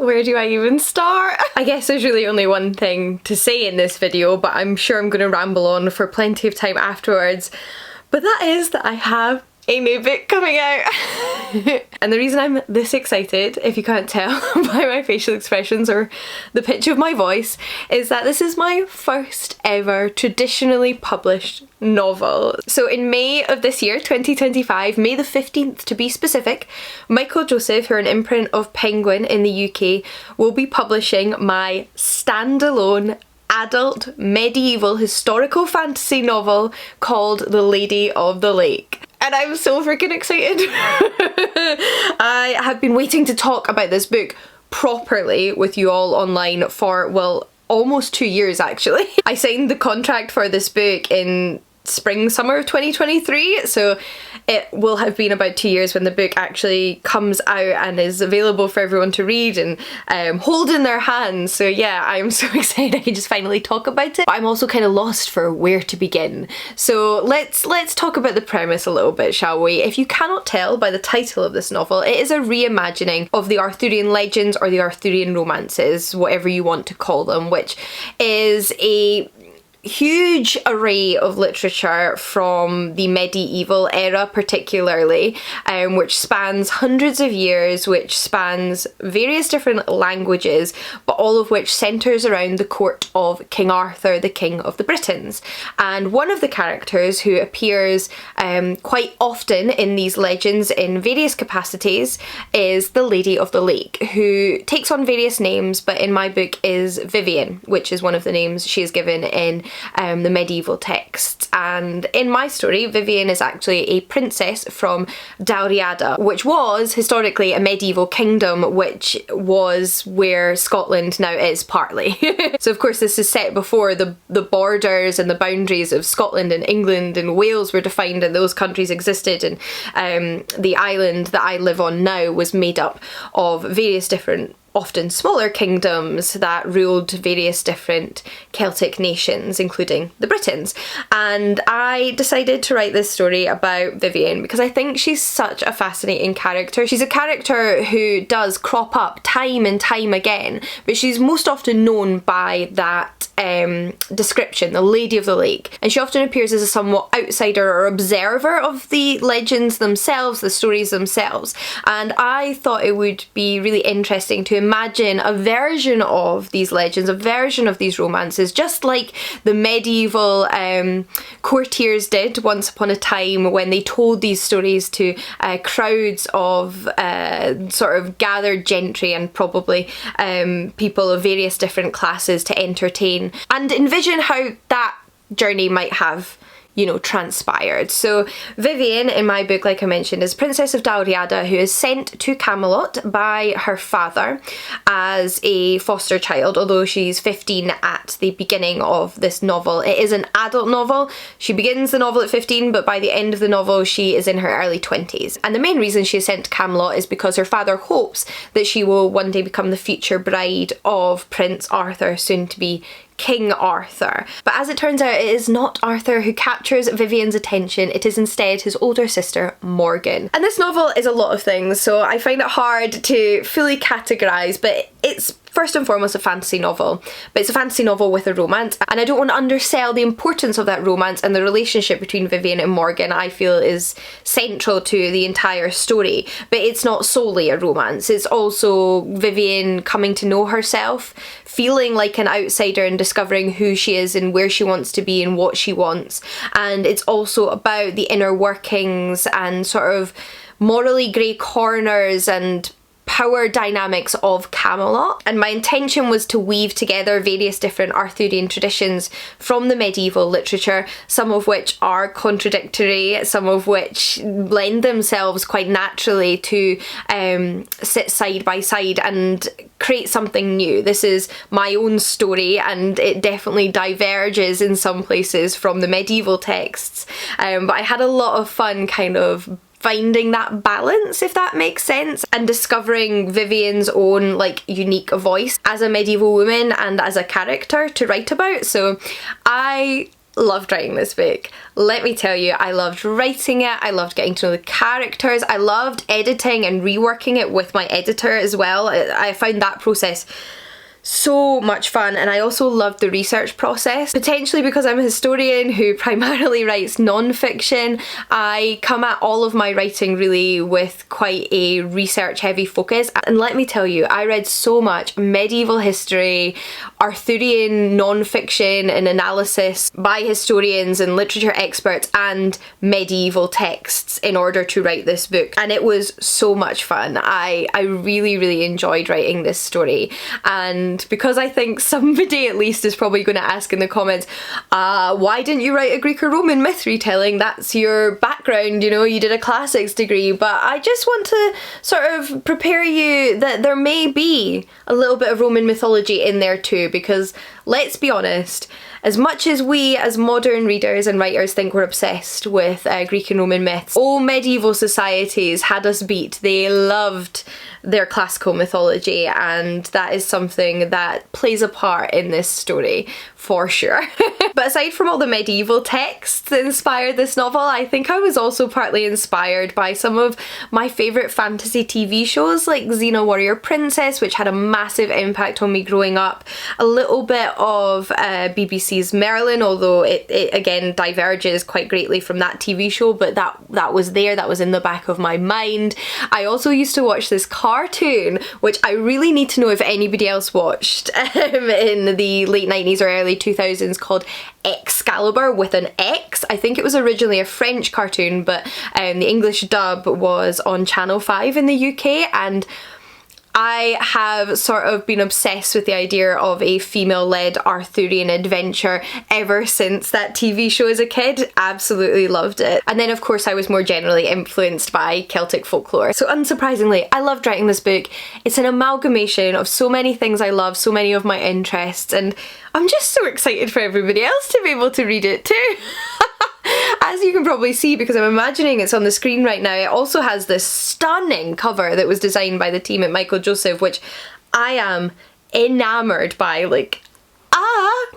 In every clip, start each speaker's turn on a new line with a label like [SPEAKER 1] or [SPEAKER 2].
[SPEAKER 1] Where do I even start? I guess there's really only one thing to say in this video, but I'm sure I'm going to ramble on for plenty of time afterwards. But that is that I have a new book coming out. And the reason I'm this excited, if you can't tell by my facial expressions or the pitch of my voice, is that this is my first ever traditionally published novel. So in May of this year, 2025, May the 15th to be specific, Michael Joseph, who are an imprint of Penguin in the UK, will be publishing my standalone adult medieval historical fantasy novel called The Lady of the Lake. And I'm so freaking excited. I have been waiting to talk about this book properly with you all online for, well, almost 2 years actually. I signed the contract for this book in spring, summer of 2023, so it will have been about 2 years when the book actually comes out and is available for everyone to read and hold in their hands. So yeah, I'm so excited I can just finally talk about it. But I'm also kind of lost for where to begin. So let's talk about the premise a little bit, shall we? If you cannot tell by the title of this novel, it is a reimagining of the Arthurian legends or the Arthurian romances, whatever you want to call them, which is a huge array of literature from the medieval era particularly, which spans hundreds of years, which spans various different languages, but all of which centres around the court of King Arthur, the King of the Britons. And one of the characters who appears quite often in these legends in various capacities is the Lady of the Lake, who takes on various names, but in my book is Vivian, which is one of the names she is given in the medieval texts. And in my story, Vivian is actually a princess from Dalriada, which was historically a medieval kingdom, which was where Scotland now is partly. So of course this is set before the borders and the boundaries of Scotland and England and Wales were defined and those countries existed, and the island that I live on now was made up of various different, often smaller kingdoms that ruled various different Celtic nations, including the Britons. And I decided to write this story about Vivian because I think she's such a fascinating character. She's a character who does crop up time and time again, but she's most often known by that description, the Lady of the Lake. And she often appears as a somewhat outsider or observer of the legends themselves, the stories themselves. And I thought it would be really interesting to imagine a version of these legends, a version of these romances, just like the medieval courtiers did once upon a time when they told these stories to crowds of sort of gathered gentry and probably people of various different classes to entertain, and envision how that journey might have, you know, transpired. So Vivian, in my book, like I mentioned, is Princess of Dalriada, who is sent to Camelot by her father as a foster child, although she's 15 at the beginning of this novel. It is an adult novel. She begins the novel at 15, but by the end of the novel she is in her early 20s. And the main reason she is sent to Camelot is because her father hopes that she will one day become the future bride of Prince Arthur, soon to be King Arthur. But as it turns out, it is not Arthur who captures Vivian's attention, it is instead his older sister Morgan. And this novel is a lot of things, so I find it hard to fully categorise, but it's first and foremost a fantasy novel, but it's a fantasy novel with a romance, and I don't want to undersell the importance of that romance, and the relationship between Vivian and Morgan I feel is central to the entire story. But it's not solely a romance, it's also Vivian coming to know herself, feeling like an outsider and discovering who she is and where she wants to be and what she wants. And it's also about the inner workings and sort of morally grey corners and power dynamics of Camelot. And my intention was to weave together various different Arthurian traditions from the medieval literature, some of which are contradictory, some of which lend themselves quite naturally to sit side by side and create something new. This is my own story and it definitely diverges in some places from the medieval texts, but I had a lot of fun kind of finding that balance, if that makes sense, and discovering Vivian's own like unique voice as a medieval woman and as a character to write about. So I loved writing this book. Let me tell you, I loved writing it, I loved getting to know the characters, I loved editing and reworking it with my editor as well. I found that process so much fun, and I also loved the research process. Potentially because I'm a historian who primarily writes non-fiction, I come at all of my writing really with quite a research heavy focus, and let me tell you, I read so much medieval history, Arthurian non-fiction and analysis by historians and literature experts, and medieval texts in order to write this book, and it was so much fun. I really enjoyed writing this story, and because I think somebody at least is probably going to ask in the comments, why didn't you write a Greek or Roman myth retelling? That's your background, you know, you did a classics degree. But I just want to sort of prepare you that there may be a little bit of Roman mythology in there too, because let's be honest, as much as we as modern readers and writers think we're obsessed with Greek and Roman myths, old medieval societies had us beat. They loved their classical mythology, and that is something that plays a part in this story for sure. But aside from all the medieval texts that inspired this novel, I think I was also partly inspired by some of my favourite fantasy TV shows like Xena Warrior Princess, which had a massive impact on me growing up, a little bit of BBC's Merlin, although it again diverges quite greatly from that TV show, but that was there, that was in the back of my mind. I also used to watch this cartoon, which I really need to know if anybody else watched in the late 90s or early 2000s, called Excalibur with an X. I think it was originally a French cartoon, but the English dub was on Channel 5 in the UK, and I have sort of been obsessed with the idea of a female-led Arthurian adventure ever since that TV show as a kid. Absolutely loved it. And then of course I was more generally influenced by Celtic folklore. So unsurprisingly, I loved writing this book. It's an amalgamation of so many things I love, so many of my interests, and I'm just so excited for everybody else to be able to read it too. As you can probably see, because I'm imagining it's on the screen right now, it also has this stunning cover that was designed by the team at Michael Joseph, which I am enamoured by. Like,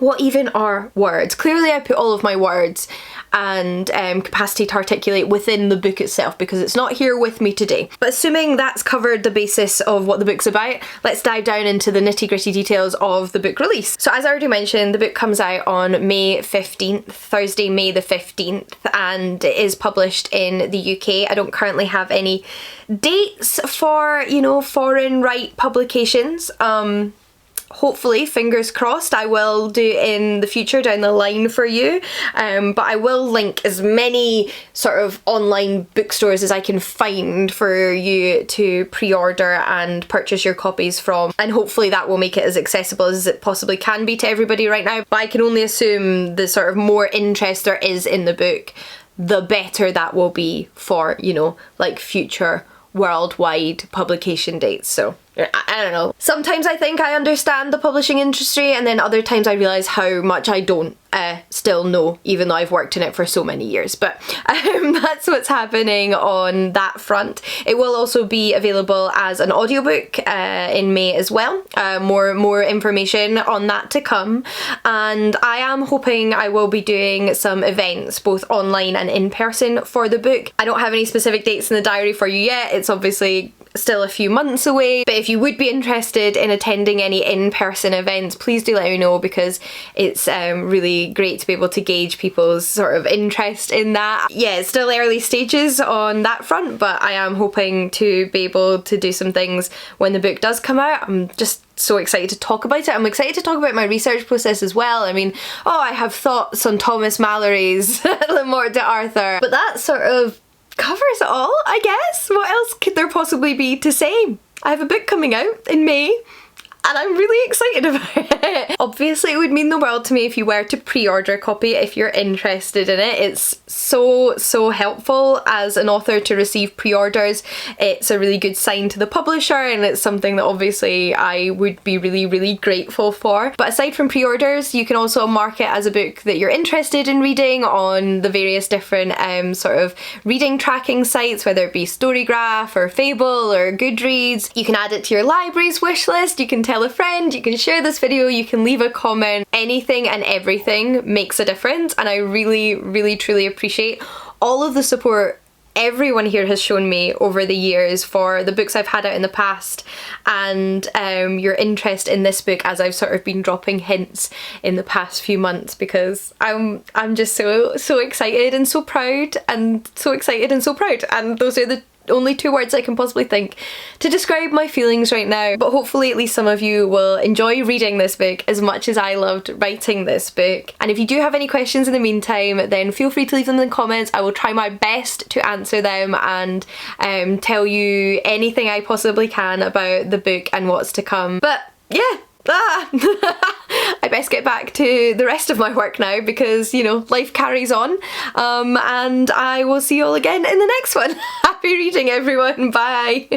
[SPEAKER 1] what even are words? Clearly I put all of my words and capacity to articulate within the book itself, because it's not here with me today. But assuming that's covered the basis of what the book's about, let's dive down into the nitty-gritty details of the book release. So as I already mentioned, the book comes out on May 15th, Thursday, May the 15th, and it is published in the UK. I don't currently have any dates for, you know, foreign right publications. Hopefully, fingers crossed, I will do in the future down the line for you, but I will link as many sort of online bookstores as I can find for you to pre-order and purchase your copies from, and hopefully that will make it as accessible as it possibly can be to everybody right now. But I can only assume the sort of more interest there is in the book, the better that will be for, you know, like future worldwide publication dates. So I don't know. Sometimes I think I understand the publishing industry, and then other times I realise how much I don't still know, even though I've worked in it for so many years. But that's what's happening on that front. It will also be available as an audiobook in May as well. More information on that to come. And I am hoping I will be doing some events, both online and in person, for the book. I don't have any specific dates in the diary for you yet. It's obviously still a few months away, but if you would be interested in attending any in-person events, please do let me know, because it's really great to be able to gauge people's sort of interest in that. Yeah, it's still early stages on that front, but I am hoping to be able to do some things when the book does come out. I'm just so excited to talk about it. I'm excited to talk about my research process as well. I mean, I have thoughts on Thomas Mallory's Le Morte d'Arthur, but that sort of covers it all, I guess. What else could there possibly be to say? I have a book coming out in May, and I'm really excited about it. Obviously it would mean the world to me if you were to pre-order a copy if you're interested in it. It's so helpful as an author to receive pre-orders. It's a really good sign to the publisher, and it's something that obviously I would be really grateful for. But aside from pre-orders, you can also mark it as a book that you're interested in reading on the various different sort of reading tracking sites, whether it be Storygraph or Fable or Goodreads. You can add it to your library's wish list. You can tell tell a friend, you can share this video, you can leave a comment. Anything and everything makes a difference, and I really, really, truly appreciate all of the support everyone here has shown me over the years for the books I've had out in the past, and your interest in this book as I've sort of been dropping hints in the past few months, because I'm just so excited and so proud, and so excited and so proud, and those are the only two words I can possibly think to describe my feelings right now. But hopefully at least some of you will enjoy reading this book as much as I loved writing this book. And if you do have any questions in the meantime, then feel free to leave them in the comments. I will try my best to answer them and tell you anything I possibly can about the book and what's to come. But yeah, I best get back to the rest of my work now, because, you know, life carries on, and I will see you all again in the next one. Happy reading, everyone. Bye.